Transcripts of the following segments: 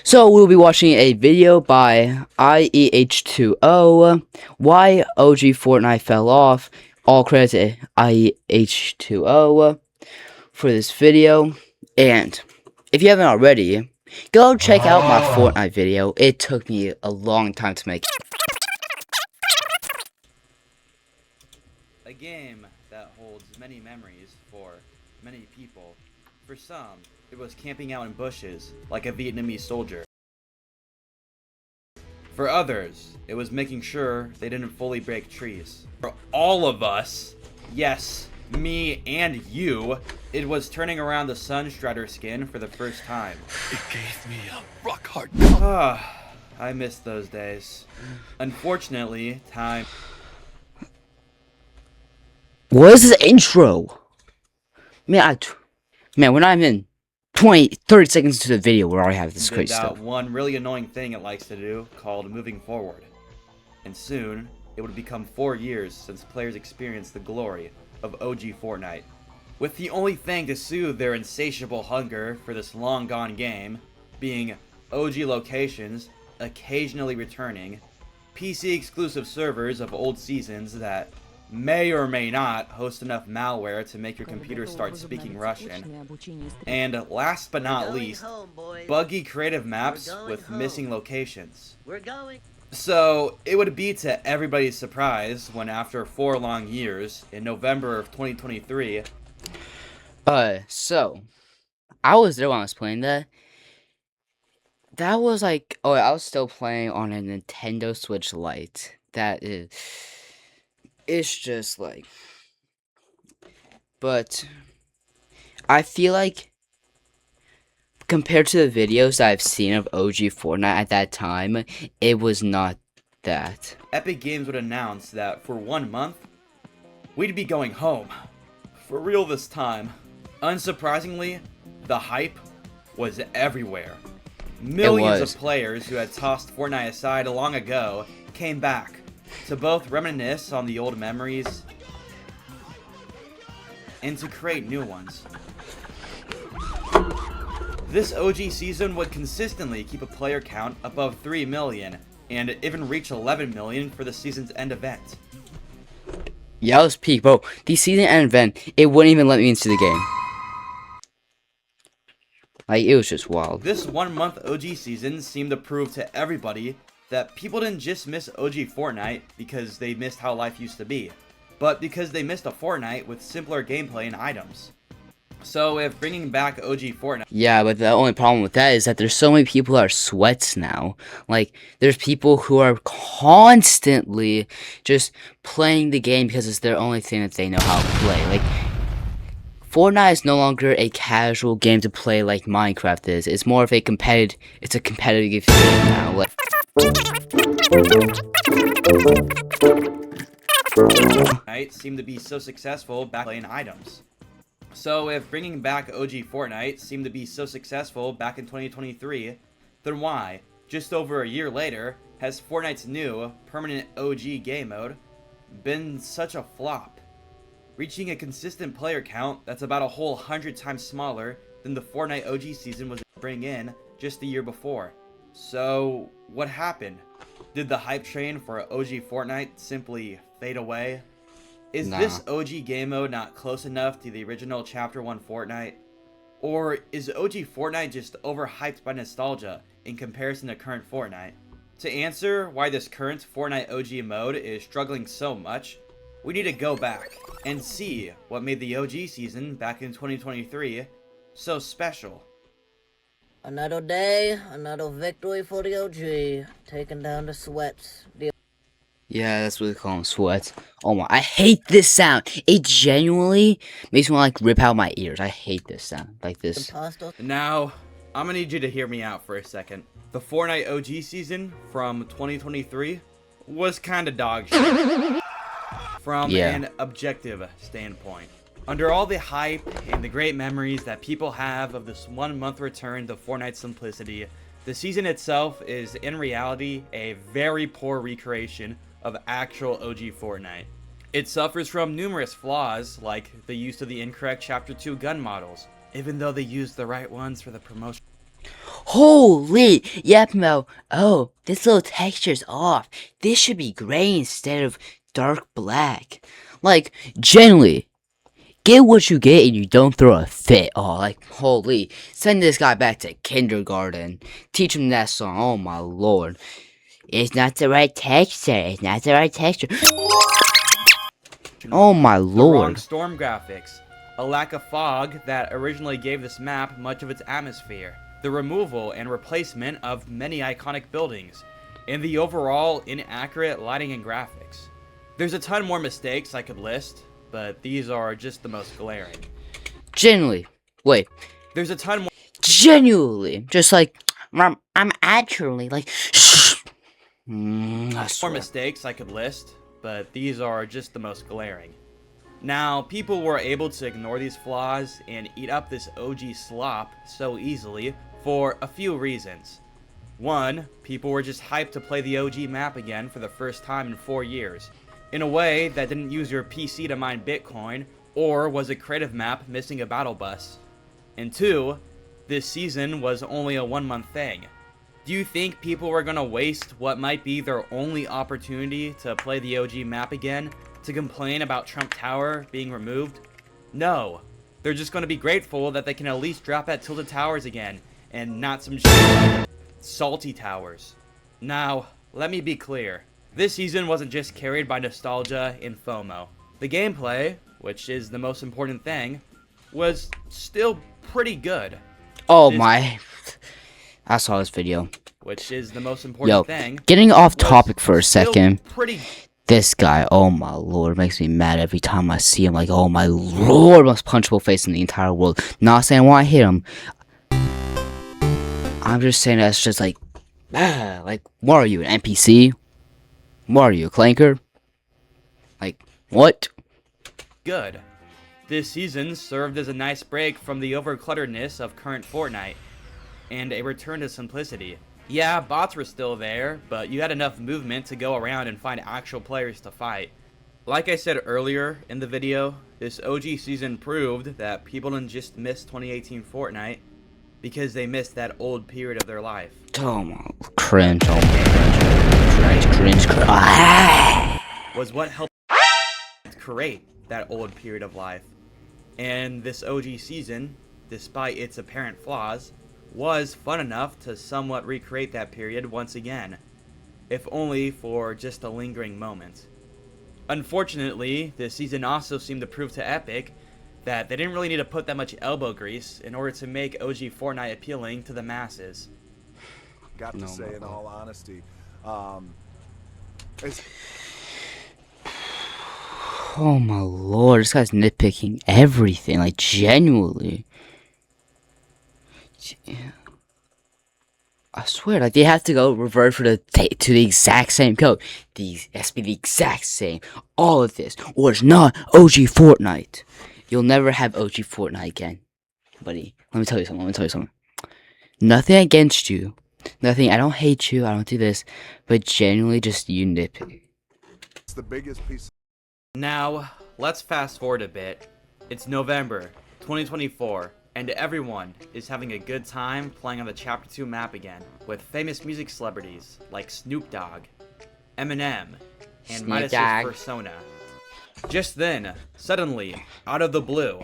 So we'll be watching a video by H2O, why OG Fortnite fell off. All credit to H2O for this video. And if you haven't already, go check out my Fortnite video. It took me a long time to make. A game that holds many memories for many people. For some, it was camping out in bushes like a Vietnamese soldier. For others, it was making sure they didn't fully break trees. For all of us, yes, me and you, it was turning around the Sunstrider skin for the first time. It gave me a rock hard. I missed those days. Unfortunately, time... What is this intro? Man, we're not even 30 seconds into the video. We already have this crazy that stuff. one really annoying thing it likes to do called moving forward. And soon, it would become 4 years since players experienced the glory of OG Fortnite. With the only thing to soothe their insatiable hunger for this long-gone game being OG locations occasionally returning, PC-exclusive servers of old seasons that may or may not host enough malware to make your computer start speaking Russian, and last but not least, buggy creative maps with missing locations. So, it would be to everybody's surprise when after 4 long years, in November of 2023... So, I was there when I was playing that. That was like, I was still playing on a Nintendo Switch Lite. It's just like, but I feel like compared to the videos that I've seen of OG Fortnite at that time, it was not that. Epic Games would announce that for 1 month, we'd be going home. For real this time. Unsurprisingly, the hype was everywhere. Millions of players who had tossed Fortnite aside long ago came back to both reminisce on the old memories and to create new ones. This OG season would consistently keep a player count above 3 million and even reach 11 million for the season's end event. Yeah, it was peak, bro. The season end event, it wouldn't even let me into the game. Like, it was just wild. This 1 month OG season seemed to prove to everybody that people didn't just miss OG Fortnite because they missed how life used to be, but because they missed a Fortnite with simpler gameplay and items. So if bringing back OG Fortnite... Yeah, but the only problem with that is that there's so many people that are sweats now. Like, there's people who are constantly just playing the game because it's their only thing that they know how to play. Like, Fortnite is no longer a casual game to play like Minecraft is. It's more of a competitive game now. Like, Fortnite seemed to be so successful back playing items. So if bringing back OG Fortnite seemed to be so successful back in 2023, then why, just over a year later, has Fortnite's new permanent OG game mode been such a flop, reaching a consistent player count that's about a whole 100 times smaller than the Fortnite OG season was to bring in just the year before? So, what happened? Did the hype train for OG Fortnite simply fade away? Is this OG game mode not close enough to the original Chapter 1 Fortnite? Or is OG Fortnite just overhyped by nostalgia in comparison to current Fortnite? To answer why this current Fortnite OG mode is struggling so much, we need to go back and see what made the OG season back in 2023 so special. Another day, another victory for the OG, taking down the sweats. yeah, that's what they call them, sweats. Oh my, I hate this sound. It genuinely makes me want to, like, rip out my ears. I hate this sound, like this. Now, I'm gonna need you to hear me out for a second. The Fortnite OG season from 2023 was kinda dog shit. From an objective standpoint. Under all the hype and the great memories that people have of this 1 month return to Fortnite simplicity, the season itself is in reality a very poor recreation of actual OG Fortnite. It suffers from numerous flaws, like the use of the incorrect Chapter 2 gun models, even though they used the right ones for the promotion. Holy, yep, Mo. Oh, this little texture's off. This should be gray instead of dark black. Like, generally, get what you get and you don't throw a fit. Oh, like, holy. Send this guy back to kindergarten. Teach him that song. Oh, my lord. It's not the right texture. It's not the right texture. Oh, my The wrong lord. storm graphics, a lack of fog that originally gave this map much of its atmosphere, the removal and replacement of many iconic buildings, and the overall inaccurate lighting and graphics. There's a ton more mistakes I could list, but these are just the most glaring. Genuinely. Wait. There's a ton more Genuinely. Just like, I'm actually like, shh. I swear. mistakes I could list, but these are just the most glaring. Now, people were able to ignore these flaws and eat up this OG slop so easily for a few reasons. One, people were just hyped to play the OG map again for the first time in 4 years, in a way that didn't use your PC to mine Bitcoin, or was a creative map missing a battle bus. And two, this season was only a 1-month thing. Do you think people were gonna waste what might be their only opportunity to play the OG map again to complain about Trump Tower being removed? No. They're just gonna be grateful that they can at least drop at Tilted Towers again, and not some shit like Salty Towers. Now, let me be clear. This season wasn't just carried by nostalgia and FOMO. The gameplay, which is the most important thing, was still pretty good. Oh my. I saw this video. Which is the most important thing. Getting off was topic for a still second. Pretty This guy, oh my lord, makes me mad every time I see him. Like, oh my lord, most punchable face in the entire world. Not saying I want to hit him. I'm just saying that's just like, like, what are you, an NPC? What are you, a clanker? Like, what? good. This season served as a nice break from the overclutteredness of current Fortnite, and a return to simplicity. Yeah, bots were still there, but you had enough movement to go around and find actual players to fight. Like I said earlier in the video, this OG season proved that people didn't just miss 2018 Fortnite because they missed that old period of their life. Oh my, cringe, oh my cringe. Was what helped create that old period of life. And this OG season, despite its apparent flaws, was fun enough to somewhat recreate that period once again, if only for just a lingering moment. Unfortunately, this season also seemed to prove to Epic that they didn't really need to put that much elbow grease in order to make OG Fortnite appealing to the masses. Got to say, in all honesty, it's Oh my lord, this guy's nitpicking everything, like, genuinely. I swear, like, they have to go revert to the exact same code. These has to be the exact same. All of this, or it's not OG Fortnite. You'll never have OG Fortnite again, buddy. Let me tell you something. Nothing against you. Nothing. I don't hate you. I don't do this, but genuinely, just you nitpick. the biggest piece. Now, let's fast forward a bit. It's November 2024, and everyone is having a good time playing on the Chapter 2 map again, with famous music celebrities like Snoop Dogg, Eminem, and Midas's Persona. Just then, suddenly, out of the blue,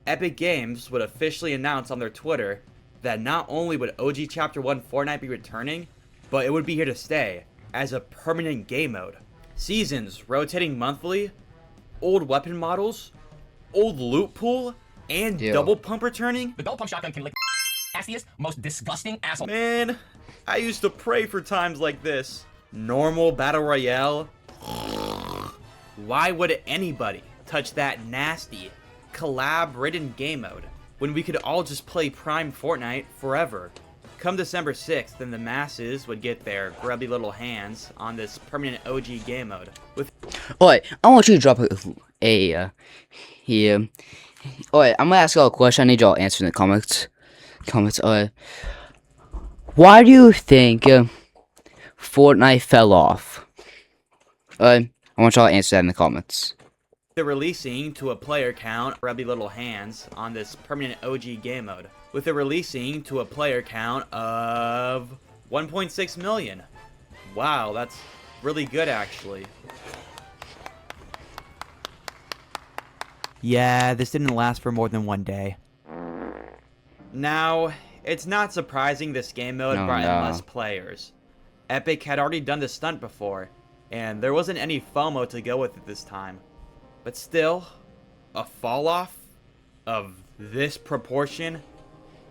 Epic Games would officially announce on their Twitter that not only would OG Chapter 1 Fortnite be returning, but it would be here to stay, as a permanent game mode. Seasons rotating monthly, old weapon models, old loot pool, and double pump returning? The double pump shotgun can lick the nastiest, most disgusting asshole. Man, I used to pray for times like this. Normal Battle Royale? Why would anybody touch that nasty, collab-ridden game mode when we could all just play Prime Fortnite forever? Come December 6th, then the masses would get their grubby little hands on this permanent OG game mode. Alright, I want you to drop Alright, I'm gonna ask y'all a question. I need y'all to answer in the comments. Why do you think Fortnite fell off? I want y'all to answer that in the comments. They're releasing to a player count, grubby little hands on this permanent OG game mode. with it releasing to a player count of 1.6 million. Wow, that's really good actually. Yeah, this didn't last for more than one day. Now, it's not surprising this game mode Oh, brought in no. less players. Epic had already done the stunt before, and there wasn't any FOMO to go with it this time. But still, a fall off of this proportion?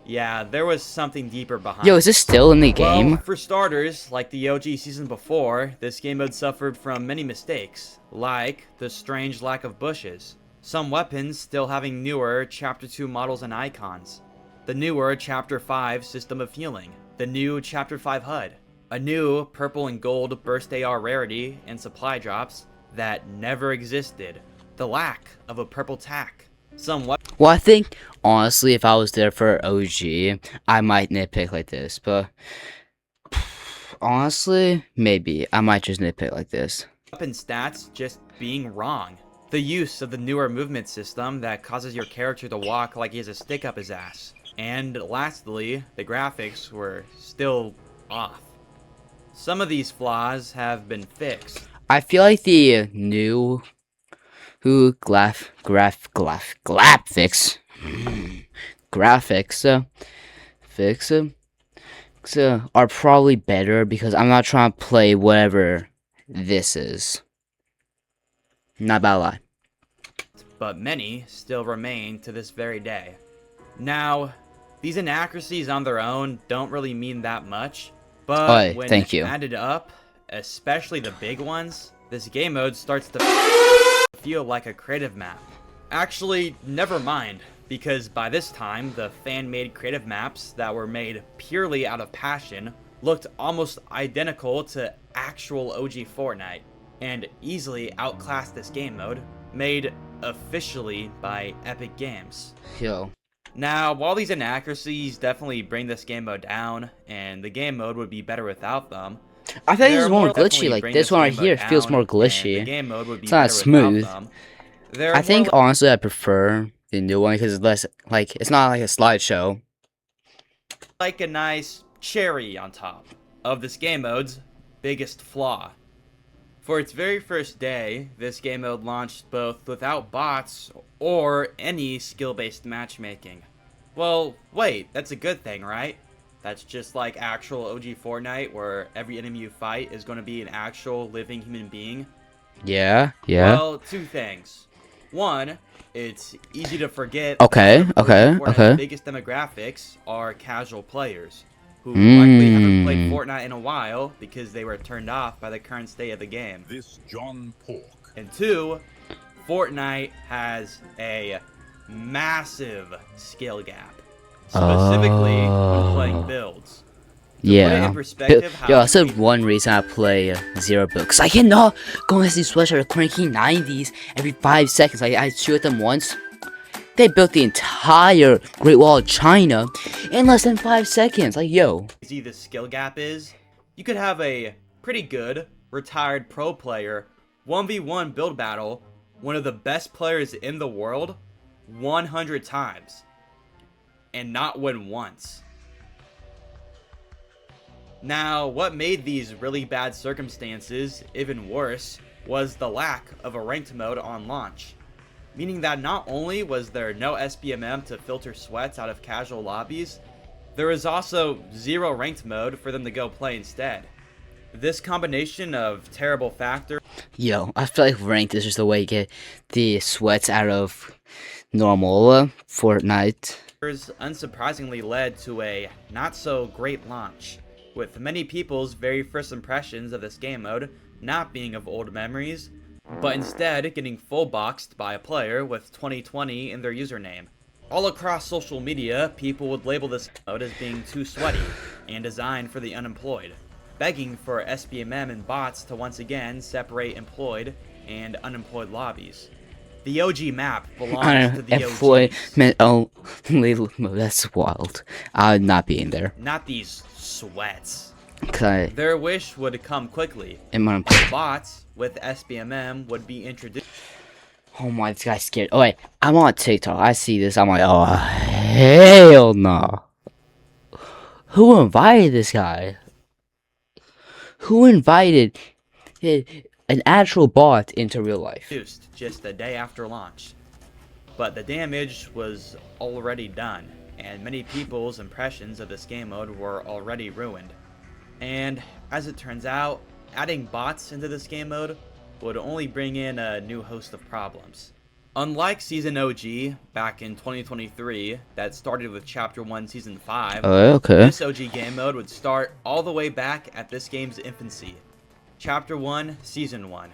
Yeah, there was something deeper behind Yo, is this still in the game? Well, for starters, like the OG season before, this game mode suffered from many mistakes, like the strange lack of bushes, some weapons still having newer Chapter 2 models and icons, the newer Chapter 5 system of healing, the new Chapter 5 HUD, a new purple and gold burst AR rarity and supply drops that never existed, the lack of a purple tack, some weapons. Well, I think, honestly, if I was there for OG, I might nitpick like this, but honestly, maybe. I might just nitpick like this. Weapon stats just being wrong. The use of the newer movement system that causes your character to walk like he has a stick up his ass. And lastly, the graphics were still off. Some of these flaws have been fixed. I feel like the new graphics are probably better because I'm not trying to play whatever this is. Not about a lie. But many still remain to this very day. Now, these inaccuracies on their own don't really mean that much, but when thank you. added up, especially the big ones, this game mode starts to feel like a creative map. Actually, never mind, because by this time, the fan-made creative maps that were made purely out of passion looked almost identical to actual OG Fortnite, and easily outclassed this game mode, made officially by Epic Games. Yo. Now, while these inaccuracies definitely bring this game mode down, and the game mode would be better without them, I thought this they're was more definitely glitchy. Like bring this one right game mode here feels down, more and glitchy. the game mode would be It's not better smooth. without them. They're I think more honestly I prefer the new one because it's less like it's not like a slideshow. like a nice cherry on top of this game mode's biggest flaw. For its very first day, this game mode launched both without bots or any skill-based matchmaking. Well, wait, that's a good thing, right? That's just like actual OG Fortnite, where every enemy you fight is going to be an actual living human being. Yeah, yeah. Well, two things. One, it's easy to forget Okay, that okay, Fortnite's okay. biggest demographics are casual players, who likely haven't played Fortnite in a while because they were turned off by the current state of the game. This John Pork. And two, Fortnite has a massive skill gap, specifically when playing builds. To put it Yeah. in perspective, how Yo, that's the one reason I play Zero Books. I cannot go and see sweatshirt cranky 90s every 5 seconds. Like, I shoot them once. They built the entire Great Wall of China in less than 5 seconds. Like, yo. easy the skill gap is, you could have a pretty good retired pro player 1v1 build battle one of the best players in the world 100 times and not win once. Now, what made these really bad circumstances even worse was the lack of a ranked mode on launch, meaning that not only was there no SBMM to filter sweats out of casual lobbies, there was also zero ranked mode for them to go play instead. This combination of terrible factors Yo, I feel like ranked is just the way you get the sweats out of normal Fortnite. unsurprisingly led to a not so great launch, with many people's very first impressions of this game mode not being of old memories, but instead getting full boxed by a player with 2020 in their username. All across social media, people would label this mode as being too sweaty and designed for the unemployed, begging for SBMM and bots to once again separate employed and unemployed lobbies. The OG map belongs to the OGs, Employment only. That's wild. I would not be in there. not these sweats. Cause Their wish would come quickly. I'm unemployed. Bots with SBMM would be introduced. Oh my, this guy's scared. Oh wait, I'm on TikTok. I see this. I'm like, oh Hell no. Who invited this guy? Who invited an actual bot into real life? Just a day after launch. But the damage was already done, and many people's impressions of this game mode were already ruined. And as it turns out, adding bots into this game mode would only bring in a new host of problems. Unlike Season OG back in 2023 that started with Chapter 1 Season 5, Okay. this OG game mode would start all the way back at this game's infancy. Chapter 1 Season 1.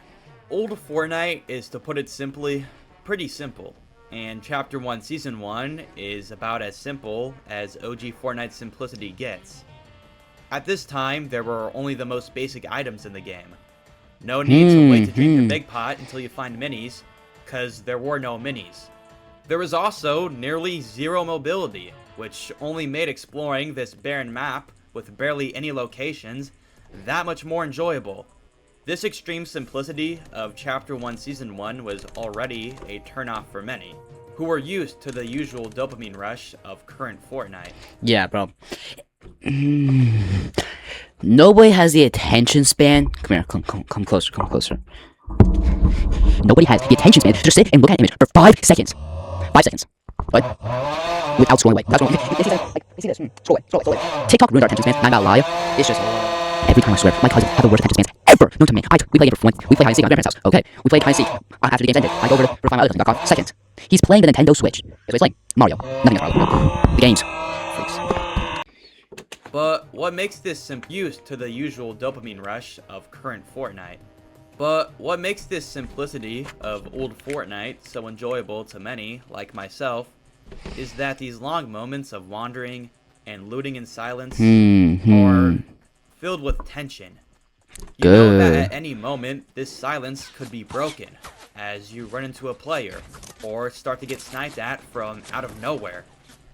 Old Fortnite is, to put it simply, pretty simple. And Chapter 1 Season 1 is about as simple as OG Fortnite's simplicity gets. At this time, there were only the most basic items in the game. No need to wait to drink your big pot until you find minis, because there were no minis. There was also nearly zero mobility, which only made exploring this barren map with barely any locations that much more enjoyable. This extreme simplicity of Chapter 1 Season 1 was already a turnoff for many, who were used to the usual dopamine rush of current Fortnite. Yeah, bro. Nobody has the attention span. Come here, come closer, come closer. Nobody has the attention span to just sit and look at an image for 5 seconds. 5 seconds. What? Without scrolling away. Without scrolling away. You see this? Scroll away. TikTok ruined our attention span. I'm not lying. It's just every time I swear, my cousins have the worst attention spans ever known to me. We play for we play hide and seek at my grandparents' house. Okay, we played hide and seek. After the game's ended, I go over to find my other cousin. Got caught second. He's playing the Nintendo Switch. Guess what he's playing? Mario. Nothing else. The games. Freaks. But what makes this used to the usual dopamine rush of current Fortnite? But what makes this simplicity of old Fortnite so enjoyable to many, like myself, is that these long moments of wandering and looting in silence are filled with tension. You know that at any moment, this silence could be broken as you run into a player or start to get sniped at from out of nowhere,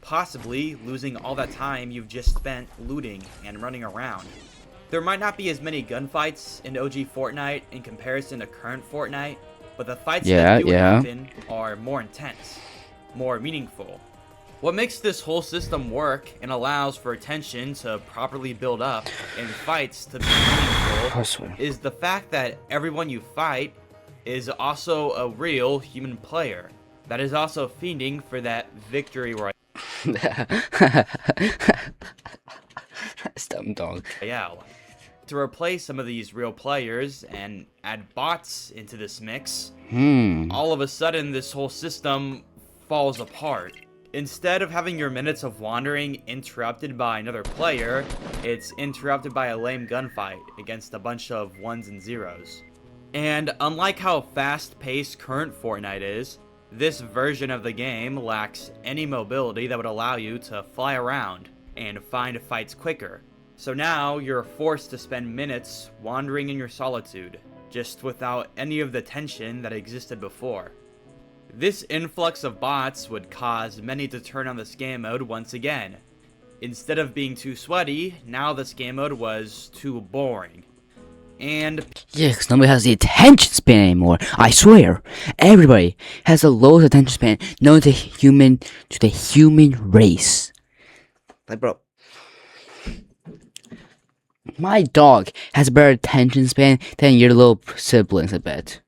possibly losing all that time you've just spent looting and running around. There might not be as many gunfights in OG Fortnite in comparison to current Fortnite, but the fights that do happen are more intense, more meaningful. What makes this whole system work and allows for tension to properly build up and fights to be meaningful is the fact that everyone you fight is also a real human player that is also fiending for that victory That's dumb dog. royale. To replace some of these real players and add bots into this mix, all of a sudden this whole system falls apart. Instead of having your minutes of wandering interrupted by another player, it's interrupted by a lame gunfight against a bunch of ones and zeros. And unlike how fast-paced current Fortnite is, this version of the game lacks any mobility that would allow you to fly around and find fights quicker. So now you're forced to spend minutes wandering in your solitude, just without any of the tension that existed before. This influx of bots would cause many to turn on this game mode once again. Instead of being too sweaty, now this game mode was too boring. And yeah, because nobody has the attention span anymore. I swear, everybody has the lowest attention span known to the human race. Like, bro, my dog has a better attention span than your little siblings, I bet.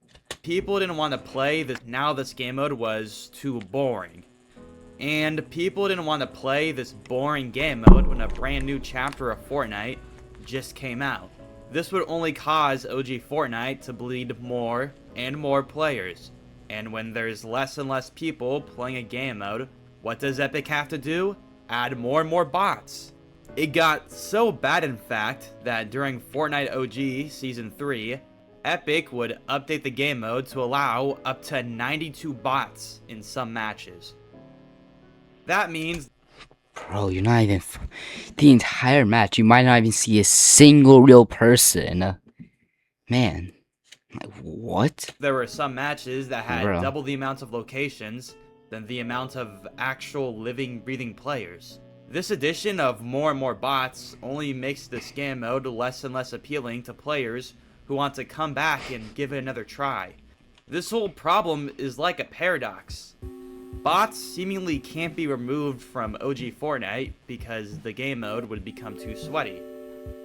people didn't want to play this. Now this game mode was too boring. And people didn't want to play this boring game mode when a brand new chapter of Fortnite just came out. This would only cause OG Fortnite to bleed more and more players. And when there's less and less people playing a game mode, what does Epic have to do? Add more and more bots. It got so bad, in fact, that during Fortnite OG Season 3, Epic would update the game mode to allow up to 92 bots in some matches. That means, bro, you're not even the entire match. You might not even see a single real person. Man, like, what? there were some matches that had double the amount of locations than the amount of actual living, breathing players. This addition of more and more bots only makes this game mode less and less appealing to players who want to come back and give it another try. This whole problem is like a paradox. Bots seemingly can't be removed from OG Fortnite because the game mode would become too sweaty.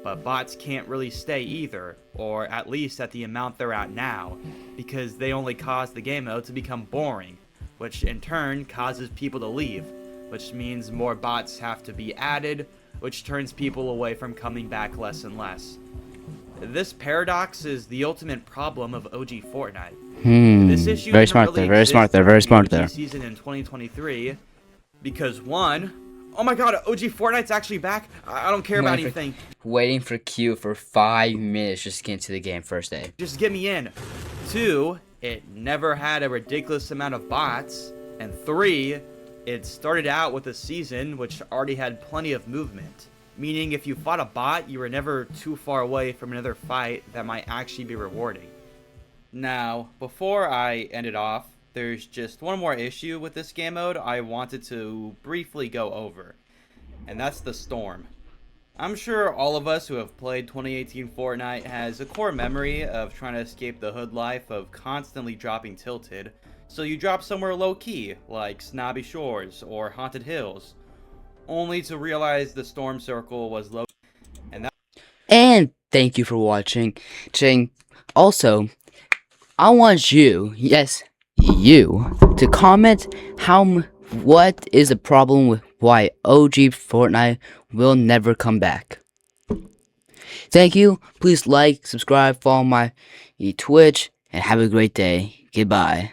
But bots can't really stay either, or at least at the amount they're at now, because they only cause the game mode to become boring, which in turn causes people to leave, which means more bots have to be added, which turns people away from coming back less and less. This paradox is the ultimate problem of OG Fortnite. This issue Very didn't smart really there. Very exist smart there. during Very the smart OG there. season in 2023 because one, oh my god, OG Fortnite's actually back. I don't care about anything. Waiting for queue for 5 minutes just to get into the game first day. Just get me in. Two, it never had a ridiculous amount of bots. And three, it started out with a season which already had plenty of movement. Meaning if you fought a bot, you were never too far away from another fight that might actually be rewarding. Now, before I end it off, there's just one more issue with this game mode I wanted to briefly go over. And that's the storm. I'm sure all of us who have played 2018 Fortnite has a core memory of trying to escape the hood life of constantly dropping tilted, so you drop somewhere low-key, like Snobby Shores or Haunted Hills, only to realize the storm circle was low. And thank you for watching. Also, I want you, yes, you, to comment what is the problem with why OG Fortnite will never come back. Thank you. Please like, subscribe, follow my Twitch, and have a great day. Goodbye.